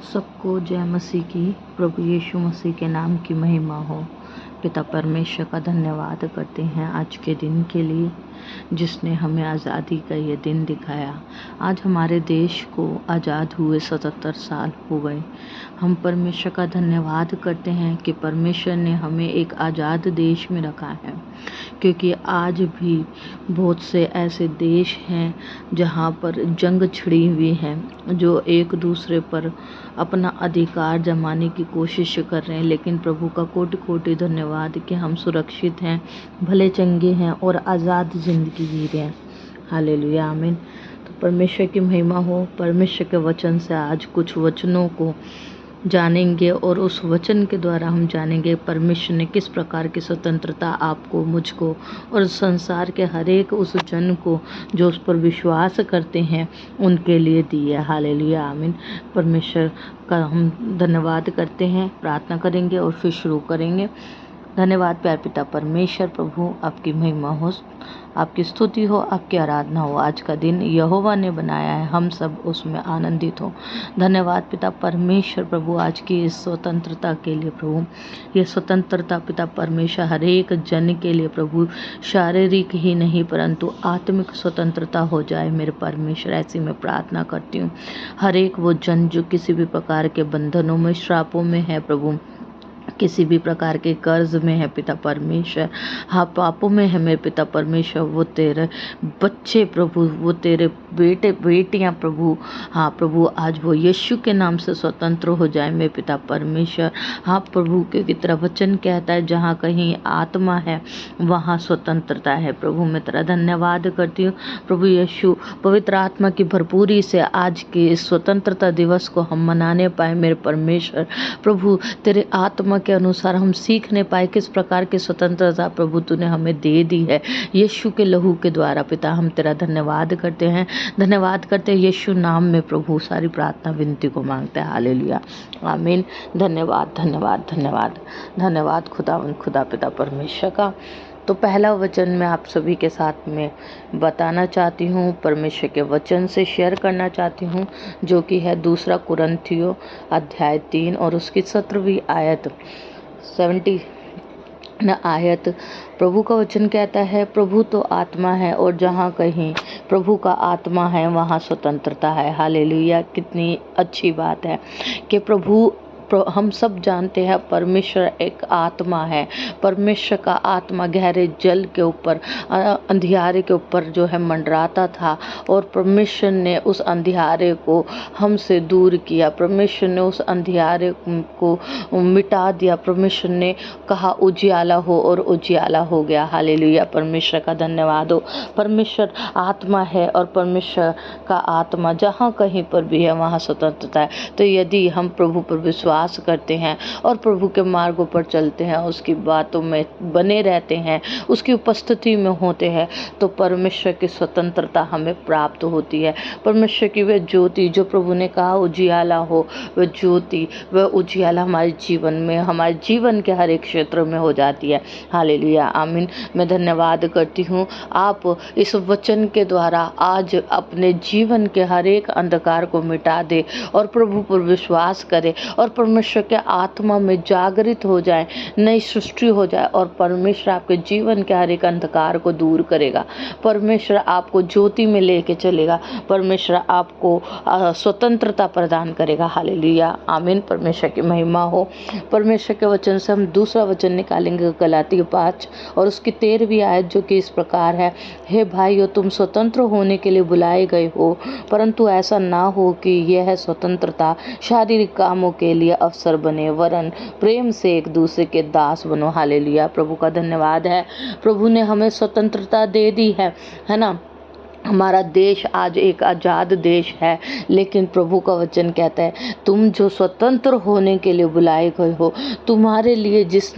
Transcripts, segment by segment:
सबको जय मसीह की। प्रभु यीशु मसीह के नाम की महिमा हो। पिता परमेश्वर का धन्यवाद करते हैं आज के दिन के लिए, जिसने हमें आज़ादी का ये दिन दिखाया। आज हमारे देश को आज़ाद हुए 77 साल हो गए। हम परमेश्वर का धन्यवाद करते हैं कि परमेश्वर ने हमें एक आज़ाद देश में रखा है, क्योंकि आज भी बहुत से ऐसे देश हैं जहाँ पर जंग छिड़ी हुई है, जो एक दूसरे पर अपना अधिकार जमाने की कोशिश कर रहे हैं। लेकिन प्रभु का कोटि कोटि धन्यवाद कि हम सुरक्षित हैं, भले चंगे हैं और आज़ाद ज़िंदगी जी रहे हैं। हालेलुया, आमीन। तो परमेश्वर की महिमा हो। परमेश्वर के वचन से आज कुछ वचनों को जानेंगे और उस वचन के द्वारा हम जानेंगे परमेश्वर ने किस प्रकार की स्वतंत्रता आपको, मुझको और संसार के हर एक उस जन को जो उस पर विश्वास करते हैं उनके लिए दी है। हालेलुया, आमीन। परमेश्वर का हम धन्यवाद करते हैं, प्रार्थना करेंगे और फिर शुरू करेंगे। धन्यवाद प्यार पिता परमेश्वर। प्रभु आपकी महिमा हो, आपकी स्तुति हो, आपकी आराधना हो। आज का दिन यहोवा ने बनाया है, हम सब उसमें आनंदित हो। धन्यवाद पिता परमेश्वर प्रभु आज की इस स्वतंत्रता के लिए। प्रभु ये स्वतंत्रता पिता परमेश्वर हर एक जन के लिए प्रभु शारीरिक ही नहीं परंतु आत्मिक स्वतंत्रता हो जाए मेरे परमेश्वर, ऐसी मैं प्रार्थना करती हूँ। हर एक वो जन जो किसी भी प्रकार के बंधनों में, श्रापों में है प्रभु, किसी भी प्रकार के कर्ज में है पिता परमेश्वर, हाँ पापों में है मेरे पिता परमेश्वर, वो तेरे बच्चे प्रभु, वो तेरे बेटे बेटियां प्रभु, हाँ प्रभु आज वो यीशु के नाम से स्वतंत्र हो जाए मेरे पिता परमेश्वर। हाँ प्रभु, क्योंकि तेरा वचन कहता है जहाँ कहीं आत्मा है वहाँ स्वतंत्रता है। प्रभु मैं तेरा धन्यवाद करती हूँ प्रभु यीशु, पवित्र आत्मा की भरपूरी से आज के इस स्वतंत्रता दिवस को हम मनाने पाए मेरे परमेश्वर। प्रभु तेरे आत्मा के अनुसार हम सीखने पाए किस प्रकार की स्वतंत्रता प्रभु तूने हमें दे दी है यीशु के लहू के द्वारा। पिता हम तेरा धन्यवाद करते हैं, धन्यवाद करते हैं यीशु नाम में प्रभु। सारी प्रार्थना विनती को मांगते हैं। हालेलुया, आमीन। धन्यवाद धन्यवाद धन्यवाद धन्यवाद खुदा पिता परमेश्वर का। तो पहला वचन मैं आप सभी के साथ में बताना चाहती हूँ, परमेश्वर के वचन से शेयर करना चाहती हूँ, जो कि है 2 कुरिन्थियों अध्याय 3 और उसकी 17वीं आयत 70 आयत। प्रभु का वचन कहता है, प्रभु तो आत्मा है और जहाँ कहीं प्रभु का आत्मा है वहाँ स्वतंत्रता है। हालेलुया, कितनी अच्छी बात है कि प्रभु हम सब जानते हैं परमेश्वर एक आत्मा है। परमेश्वर का आत्मा गहरे जल के ऊपर, अंधियारे के ऊपर जो है मंडराता था और परमेश्वर ने उस अंधियारे को हमसे दूर किया। परमेश्वर ने उस अंधियारे को मिटा दिया। परमेश्वर ने कहा उजियाला हो और उजियाला हो गया। हालेलुया, परमेश्वर का धन्यवाद हो। परमेश्वर आत्मा है और परमेश्वर का आत्मा जहाँ कहीं पर भी है वहाँ स्वतंत्रता है। तो यदि हम प्रभु पर विश्वास करते हैं और प्रभु के मार्गों पर चलते हैं, उसकी बातों में बने रहते हैं, उसकी उपस्थिति में होते हैं, तो परमेश्वर की स्वतंत्रता हमें प्राप्त होती है। परमेश्वर की वह ज्योति जो प्रभु ने कहा उजियाला हो, वह ज्योति, वह उजियाला हमारे जीवन में, हमारे जीवन के हर एक क्षेत्र में हो जाती है। हालेलुया, आमीन। मैं धन्यवाद करती हूँ आप इस वचन के द्वारा आज अपने जीवन के हर एक अंधकार को मिटा दे और प्रभु पर विश्वास करे और परमेश्वर के आत्मा में जागृत हो जाए, नई सृष्टि हो जाए और परमेश्वर आपके जीवन के हर एक अंधकार को दूर करेगा। परमेश्वर आपको ज्योति में लेके चलेगा। परमेश्वर आपको स्वतंत्रता प्रदान करेगा। हालेलुया, आमीन। परमेश्वर की महिमा हो। परमेश्वर के वचन से हम दूसरा वचन निकालेंगे, गलाती 5 और उसकी 13वीं आयत, जो कि इस प्रकार है, हे भाइयों तुम स्वतंत्र होने के लिए बुलाए गए हो, परंतु ऐसा ना हो कि यह स्वतंत्रता शारीरिक कामों के लिए अवसर बने, वरन प्रेम से एक दूसरे के दास बनो। हालेलुया, प्रभु का धन्यवाद है। प्रभु ने हमें स्वतंत्रता दे दी है ना। हमारा देश आज एक आज़ाद देश है, लेकिन प्रभु का वचन कहता है तुम जो स्वतंत्र होने के लिए बुलाए गए हो, तुम्हारे लिए जिस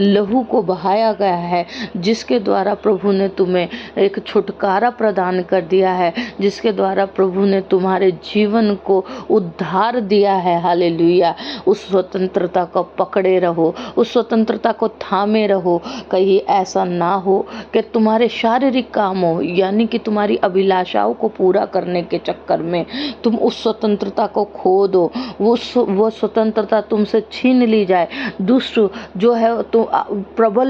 लहू को बहाया गया है, जिसके द्वारा प्रभु ने तुम्हें एक छुटकारा प्रदान कर दिया है, जिसके द्वारा प्रभु ने तुम्हारे जीवन को उद्धार दिया है। हालेलुया, उस स्वतंत्रता को पकड़े रहो, उस स्वतंत्रता को थामे रहो। कहीं ऐसा ना हो कि तुम्हारे शारीरिक कामों यानी कि तुम्हारी अभिलाषाओं को पूरा करने के चक्कर में तुम उस स्वतंत्रता को खो दो, वो स्वतंत्रता तुमसे छीन ली जाए, दुष्ट जो है तो प्रबल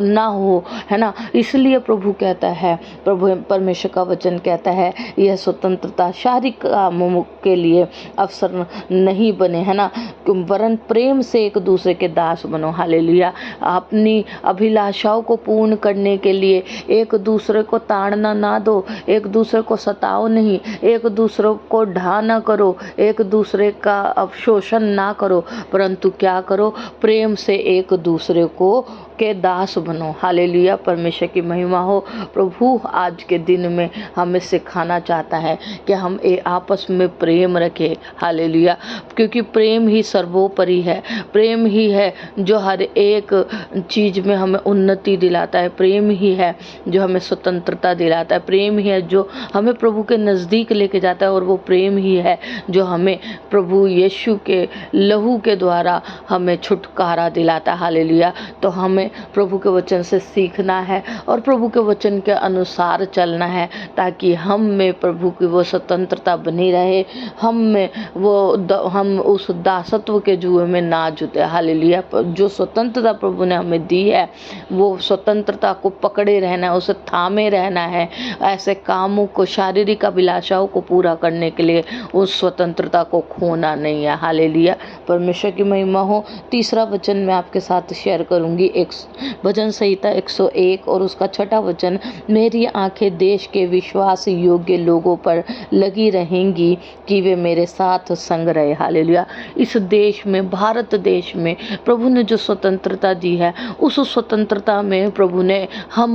ना हो, है ना। इसलिए प्रभु कहता है, प्रभु परमेश्वर का वचन कहता है, यह स्वतंत्रता शारीरिक कामों के लिए अवसर नहीं बने, है ना, वरन प्रेम से एक दूसरे के दास बनो। हालेलुया। अपनी अभिलाषाओं को पूर्ण करने के लिए एक दूसरे को ताड़ना ना दो, एक दूसरे को सताओ नहीं, एक दूसरे को ढा ना करो, एक दूसरे का अवशोषण ना करो, परंतु क्या करो, प्रेम से एक दूसरे को के दास बनो। हालेलुया। परमेश्वर की महिमा हो। प्रभु आज के दिन में हमें सिखाना चाहता है कि हम आपस में प्रेम रखें। हालेलुया। क्योंकि प्रेम ही सर्वोपरि है, प्रेम ही है जो हर एक चीज़ में हमें उन्नति दिलाता है, प्रेम ही है जो हमें स्वतंत्रता दिलाता है, प्रेम ही है जो हमें प्रभु के नज़दीक लेके जाता है, और वो प्रेम ही है जो हमें प्रभु यीशु के लहू के द्वारा हमें छुटकारा दिलाता है। हालेलुया। तो हमें प्रभु के वचन से सीखना है और प्रभु के वचन के अनुसार चलना है, ताकि हम में प्रभु की वो स्वतंत्रता बनी रहे, हम उस दासत्व के जुए में ना जुटे। हालेलुया। जो स्वतंत्रता प्रभु ने हमें दी है, वो स्वतंत्रता को पकड़े रहना है, उसे थामे रहना है, ऐसे कामों को, शारीरिक अभिलाषाओं को पूरा करने के लिए उस स्वतंत्रता को खोना नहीं है। हालेलुया। परमेश्वर की महिमा हो। तीसरा वचन मैं आपके साथ शेयर करूंगी, एक भजन संहिता 101 और उसका 6वां वचन, मेरी आंखें देश के विश्वास योग्य लोगों पर लगी रहेंगी कि वे मेरे साथ संग रहे। हालेलुया। इस देश में, भारत देश में प्रभु ने जो स्वतंत्रता दी है, उस स्वतंत्रता में प्रभु ने हम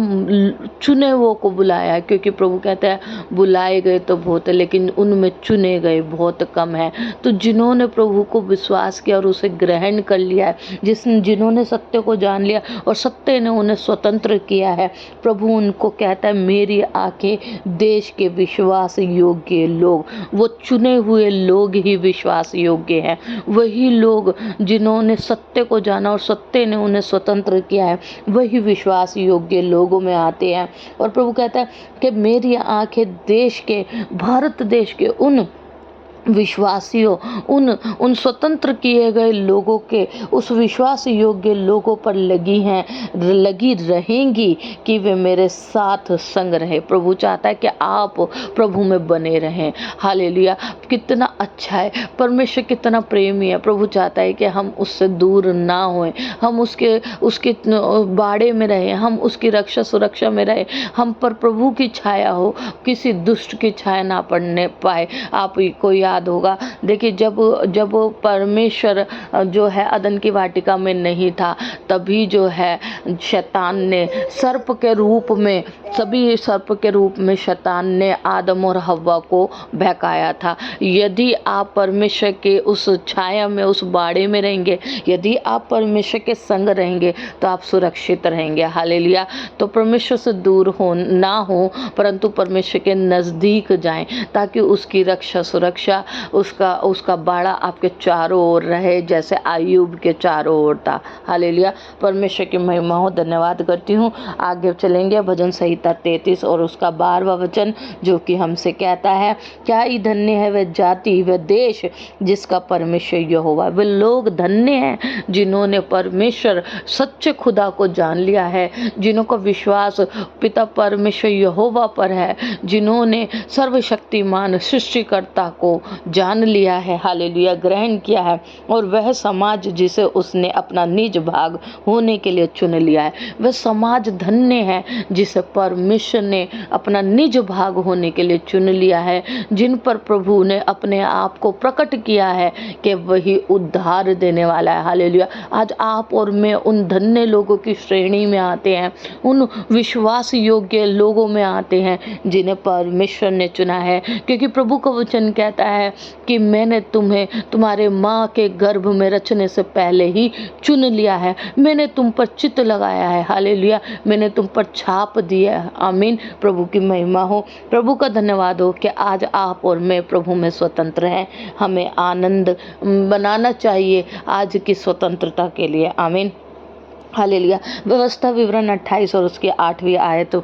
चुने वो को बुलाया है, क्योंकि प्रभु कहता है बुलाए गए तो बहुत है, लेकिन उनमें चुने गए बहुत कम है। तो जिन्होंने प्रभु को विश्वास किया और उसे ग्रहण कर लिया है, जिन्होंने सत्य को जान लिया और सत्य ने उन्हें स्वतंत्र किया है, प्रभु उनको कहता है, मेरी आंखें देश के विश्वास योग्य लोग, वो चुने हुए लोग ही विश्वास योग्य हैं, वही लोग जिन्होंने सत्य को जाना और सत्य ने उन्हें स्वतंत्र किया है, वही विश्वास योग्य लोगों में आते हैं। और प्रभु कहता है कि मेरी आंखें देश के, भारत देश के उन विश्वासियों, उन स्वतंत्र किए गए लोगों के, उस विश्वास योग्य लोगों पर लगी रहेंगी कि वे मेरे साथ संग रहे। प्रभु चाहता है कि आप प्रभु में बने रहें। हालेलुया। कितना अच्छा है, परमेश्वर कितना प्रेमी है। प्रभु चाहता है कि हम उससे दूर ना होएं, हम उसके बाड़े में रहें, हम उसकी रक्षा सुरक्षा में रहें, हम पर प्रभु की छाया हो, किसी दुष्ट की छाया ना पड़ने पाए। आपको याद होगा, देखिए जब परमेश्वर जो है अदन की वाटिका में नहीं था, तभी जो है शैतान ने सर्प के रूप में शैतान ने आदम और हव्वा को बहकाया था। यदि आप परमेश्वर के उस छाया में, उस बाड़े में रहेंगे, यदि आप परमेश्वर के संग रहेंगे, तो आप सुरक्षित रहेंगे। हालेलुया। तो परमेश्वर से दूर ना हो, परंतु परमेश्वर के नज़दीक जाएं, ताकि उसकी रक्षा सुरक्षा, उसका बाड़ा आपके चारों ओर रहे, जैसे आयूब के चारों ओर था। हालेलुया। परमेश्वर की महिमा हो। धन्यवाद करती हूँ। आगे चलेंगे भजन संहिता 33 और उसका 12वां वचन, जो कि हमसे कहता है, क्या ही धन्य है वह जाति, वह देश जिसका परमेश्वर यहोवा। वे लोग धन्य हैं जिन्होंने परमेश्वर सच्चे खुदा को जान लिया है, जिन्हों का विश्वास पिता परमेश्वर यहोवा पर है, जिन्होंने सर्वशक्तिमान सृष्टिकर्ता को जान लिया है। हालेलुया। ग्रहण किया है, और वह समाज जिसे उसने अपना निज भाग होने के लिए चुन लिया है। वह समाज धन्य है जिसे परमेश्वर ने अपना निज भाग होने के लिए चुन लिया है, जिन पर प्रभु ने अपने आप को प्रकट किया है कि वही उद्धार देने वाला है। हालेलुया। आज आप और मैं उन धन्य लोगों की श्रेणी में आते हैं, उन विश्वास योग्य लोगों में आते हैं जिन्हें परमेश्वर ने चुना है, क्योंकि प्रभु का वचन कहता है कि मैंने तुम्हें तुम्हारे माँ के गर्भ में रचने से पहले ही चुन लिया है, मैंने तुम पर चित्त लगाया है। हालेलुया। मैंने तुम पर छाप दिया है। आमीन। प्रभु की महिमा हो। प्रभु का धन्यवाद हो कि आज आप और मैं प्रभु में स्वतंत्र हैं। हमें आनंद बनाना चाहिए आज की स्वतंत्रता के लिए। आमीन। हालेलुया। व्यवस्था विवरण 28 और उसकी 8वीं आयत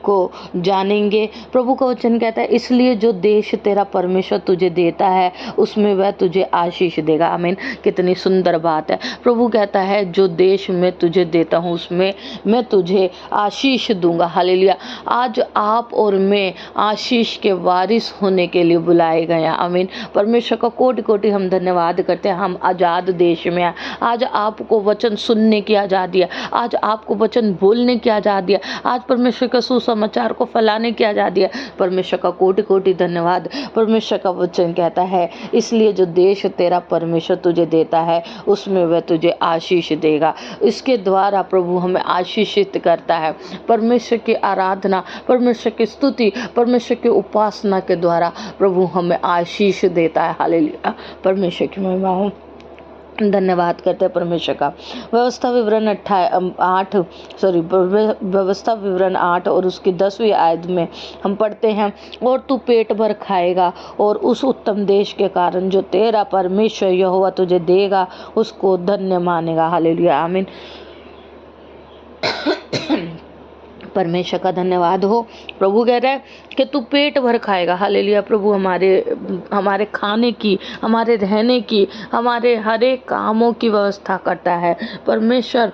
को जानेंगे। प्रभु का वचन कहता है इसलिए जो देश तेरा परमेश्वर तुझे देता है उसमें वह तुझे आशीष देगा। आमीन। कितनी सुंदर बात है। प्रभु कहता है जो देश मैं तुझे देता हूँ उसमें मैं तुझे आशीष दूंगा। हालेलुया। आज आप और मैं आशीष के वारिस होने के लिए बुलाए गए हैं। आमीन। परमेश्वर का कोटि कोटि हम धन्यवाद करते हैं। हम आज़ाद देश में हैं। आज आपको वचन सुनने की आज़ादी है। आज आपको वचन बोलने की आज़ादी है। आज परमेश्वर के सुसमाचार को फैलाने की आज़ादी है। परमेश्वर का कोटि कोटि धन्यवाद। परमेश्वर का वचन कहता है इसलिए जो देश तेरा परमेश्वर तुझे देता है उसमें वह तुझे आशीष देगा। इसके द्वारा प्रभु हमें आशीषित करता है। परमेश्वर की आराधना, परमेश्वर की स्तुति, परमेश्वर की उपासना के द्वारा प्रभु हमें आशीष देता है। हालेलुया। परमेश्वर की महिमा हो। धन्यवाद करते हैं परमेश्वर का। व्यवस्था विवरण 8 और उसकी 10वीं आयत में हम पढ़ते हैं और तू पेट भर खाएगा और उस उत्तम देश के कारण जो तेरा परमेश्वर यहोवा तुझे देगा उसको धन्य मानेगा। हालेलुया। आमीन। परमेश्वर का धन्यवाद हो। प्रभु कह रहा है कि तू पेट भर खाएगा। हालेलुया। प्रभु हमारे खाने की, हमारे रहने की, हमारे हर एक कामों की व्यवस्था करता है। परमेश्वर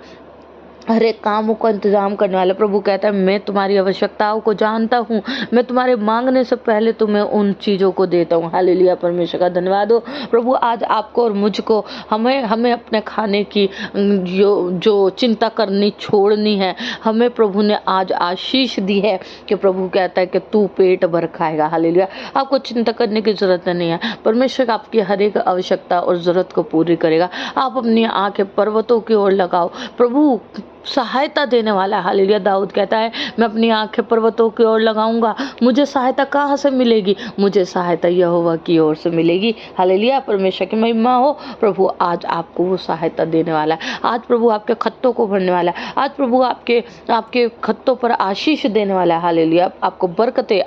हर एक कामों का इंतजाम करने वाला। प्रभु कहता है मैं तुम्हारी आवश्यकताओं को जानता हूँ, मैं तुम्हारे मांगने से पहले तुम्हें उन चीज़ों को देता हूँ। हालेलुया। परमेश्वर का धन्यवाद हो। प्रभु आज आपको और मुझको हमें अपने खाने की जो चिंता करनी छोड़नी है। हमें प्रभु ने आज आशीष दी है कि प्रभु कहता है कि तू पेट भर खाएगा। हालेलुया। आपको चिंता करने की जरूरत नहीं है। परमेश्वर आपकी हर एक आवश्यकता और ज़रूरत को पूरी करेगा। आप अपनी आंखें पर्वतों की ओर लगाओ। प्रभु सहायता देने वाला। हालेलुया। दाऊद कहता है मैं अपनी आंखें पर्वतों की ओर लगाऊंगा, मुझे सहायता कहाँ से मिलेगी? मुझे सहायता यहोवा की ओर से मिलेगी। हालेलुया। परमेश्वर की महिमा हो। प्रभु आज आपको वो सहायता देने वाला है। आज प्रभु आपके खत्तों को भरने वाला है। आज प्रभु आपके खत्तों पर आशीष देने वाला है। हालेलुया। आपको बरकतें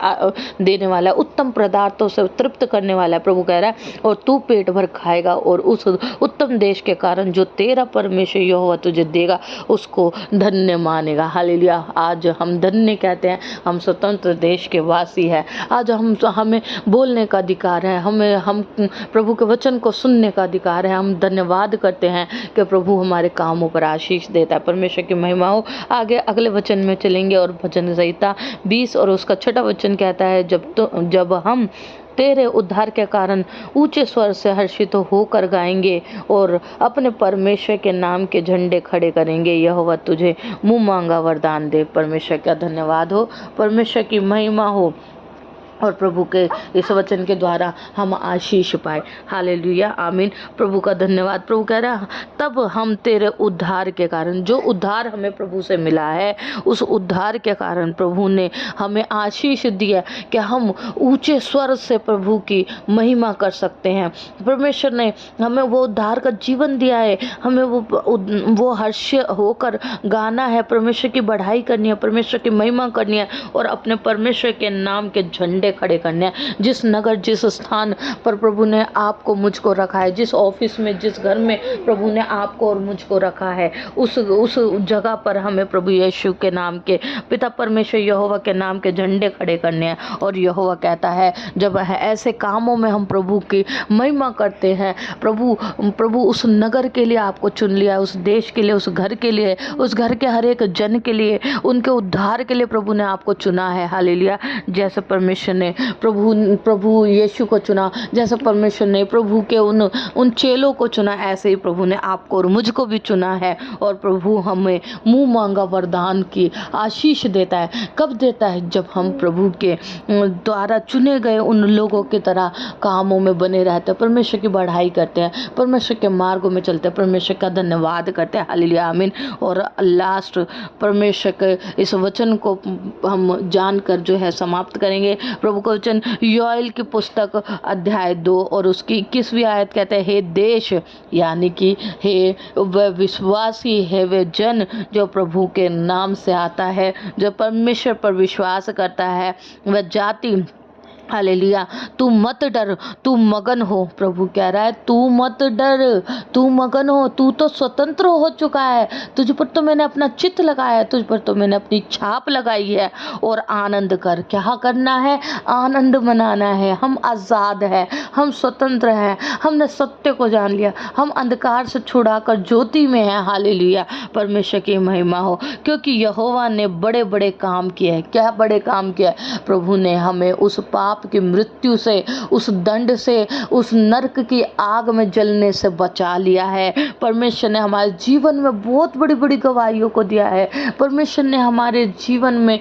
देने वाला है, उत्तम पदार्थों से तृप्त करने वाला है। प्रभु कह रहा है और तू पेट भर खाएगा और उस उत्तम देश के कारण जो तेरा परमेश्वर यहोवा तुझे देगा उसको धन्य मानेगा। हालेलुया। आज हम धन्य कहते हैं। हम स्वतंत्र देश के वासी हैं। आज हमें बोलने का अधिकार है। हम प्रभु के वचन को सुनने का अधिकार है। हम धन्यवाद करते हैं कि प्रभु हमारे कामों पर आशीष देता है। परमेश्वर की महिमा हो। आगे अगले वचन में चलेंगे और भजन संहिता 20 और उसका 6वां वचन कहता है जब हम तेरे उद्धार के कारण ऊंचे स्वर से हर्षित होकर गाएंगे और अपने परमेश्वर के नाम के झंडे खड़े करेंगे। यहोवा तुझे मुंह मांगा वरदान दे। परमेश्वर का धन्यवाद हो। परमेश्वर की महिमा हो और प्रभु के इस वचन के द्वारा हम आशीष पाए। हालेलुया। आमीन। प्रभु का धन्यवाद। प्रभु कह रहा है तब हम तेरे उद्धार के कारण, जो उद्धार हमें प्रभु से मिला है उस उद्धार के कारण प्रभु ने हमें आशीष दिया कि हम ऊंचे स्वर से प्रभु की महिमा कर सकते हैं। परमेश्वर ने हमें वो उद्धार का जीवन दिया है। हमें वो हर्ष होकर गाना है, परमेश्वर की बढ़ाई करनी है, परमेश्वर की महिमा करनी है और अपने परमेश्वर के नाम के झंडे खड़े करने हैं। जिस नगर, जिस स्थान पर प्रभु ने आपको मुझको रखा है, जिस ऑफिस में, जिस घर में प्रभु ने आपको और मुझको रखा है, उस जगह पर हमें प्रभु यीशु के नाम के, पिता परमेश्वर यहोवा के नाम के झंडे खड़े करने हैं। और यहोवा कहता है जब ऐसे कामों में हम प्रभु की महिमा करते हैं, प्रभु उस नगर के लिए आपको चुन लिया, उस देश के लिए, उस घर के लिए, उस घर के हर एक जन के लिए, उनके उद्धार के लिए प्रभु ने आपको चुना है। हालेलुया। जैसे परमेश्वर ने प्रभु यीशु को चुना, जैसे परमेश्वर ने प्रभु के उन चेलों को चुना, ऐसे ही प्रभु ने आपको और मुझको भी चुना है। और प्रभु हमें मुंह मांगा वरदान की आशीष देता है। कब देता है? जब हम प्रभु के द्वारा चुने गए उन लोगों की तरह कामों में बने रहते हैं, परमेश्वर की बढ़ाई करते हैं, परमेश्वर के मार्गों में चलते हैं, परमेश्वर का धन्यवाद करते हैं। हालेलुया। आमीन। और लास्ट परमेश्वर के इस वचन को हम जानकर जो है समाप्त करेंगे। प्रभु का वचन योएल की पुस्तक अध्याय 2 और उसकी 21वीं आयत कहते हैं हे देश, यानी कि हे वह विश्वासी है, वे जन जो प्रभु के नाम से आता है, जो परमेश्वर पर विश्वास करता है, वह जाति हालेलुया। तू मत डर, तू मगन हो। प्रभु कह रहा है तू मत डर, तू मगन हो। तू तो स्वतंत्र हो चुका है, तुझ पर तो मैंने अपना चित्त लगाया है, तुझ पर तो मैंने अपनी छाप लगाई है। और आनंद कर। क्या करना है? आनंद मनाना है। हम आज़ाद हैं, हम स्वतंत्र हैं, हमने सत्य को जान लिया, हम अंधकार से छुड़ाकर ज्योति में हैं। हालेलुया। परमेश्वर की महिमा हो, क्योंकि यहोवा ने बड़े बड़े काम किए हैं। क्या बड़े काम किए? प्रभु ने हमें उस पाप की मृत्यु से, उस दंड से, उस नरक की आग में जलने से बचा लिया है। परमेश्वर ने हमारे जीवन में बहुत बड़ी बड़ी गवाहियों को दिया है। परमेश्वर ने हमारे जीवन में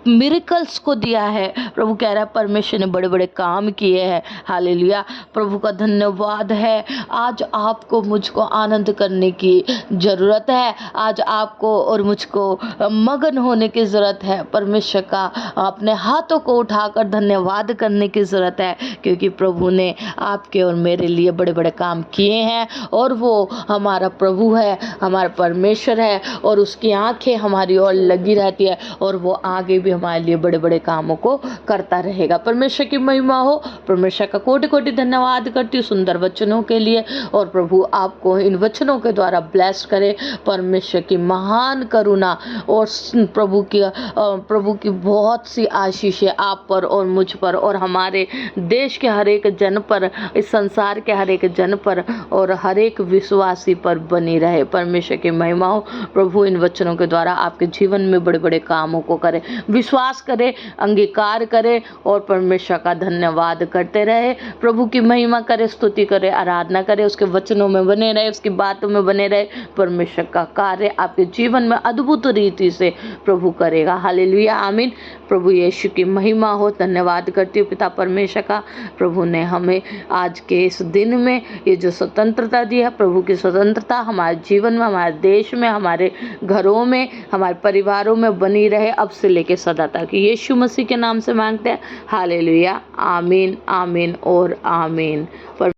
मिरेकल्स को दिया है। प्रभु कह रहा है परमेश्वर ने बड़े बड़े काम किए हैं। हालेलुया। प्रभु का धन्यवाद है। आज आपको मुझको आनंद करने की ज़रूरत है। आज आपको और मुझको मगन होने की ज़रूरत है। परमेश्वर का अपने हाथों को उठाकर धन्यवाद करने की ज़रूरत है, क्योंकि प्रभु ने आपके और मेरे लिए बड़े बड़े काम किए हैं। और वो हमारा प्रभु है, हमारा परमेश्वर है, और उसकी आंखें हमारी ओर लगी रहती है, और वो आगे भी हमारे लिए बड़े बड़े कामों को करता रहेगा। परमेश्वर की महिमा हो। परमेश्वर का कोटि कोटि धन्यवाद करती हूँ सुंदर वचनों के लिए। और प्रभु आपको इन वचनों के द्वारा ब्लेस करे। परमेश्वर की महान करुणा और प्रभु की बहुत सी आशीषें आप पर और मुझ पर और हमारे देश के हर एक जन पर, इस संसार के हर एक जन पर और हर एक विश्वासी पर बनी रहे। परमेश्वर की महिमा हो। प्रभु इन वचनों के द्वारा आपके जीवन में बड़े बड़े कामों को करे, विश्वास करे, अंगीकार करे और परमेश्वर का धन्यवाद करते रहे। प्रभु की महिमा करे, स्तुति करे, आराधना करे, उसके वचनों में बने रहे, उसकी बातों में बने रहे। परमेश्वर का कार्य आपके जीवन में अद्भुत रीति से प्रभु करेगा। हालेलुया, आमीन। प्रभु यीशु की महिमा हो। धन्यवाद करती हूँ पिता परमेश्वर का। प्रभु ने हमें आज के इस दिन में ये जो स्वतंत्रता दी है, प्रभु की स्वतंत्रता हमारे जीवन में, हमारे देश में, हमारे घरों में, हमारे परिवारों में बनी रहे अब से लेकर सदा तक। यीशु मसीह के नाम से मांगते हैं। हालेलुया, आमीन, आमीन और आमीन।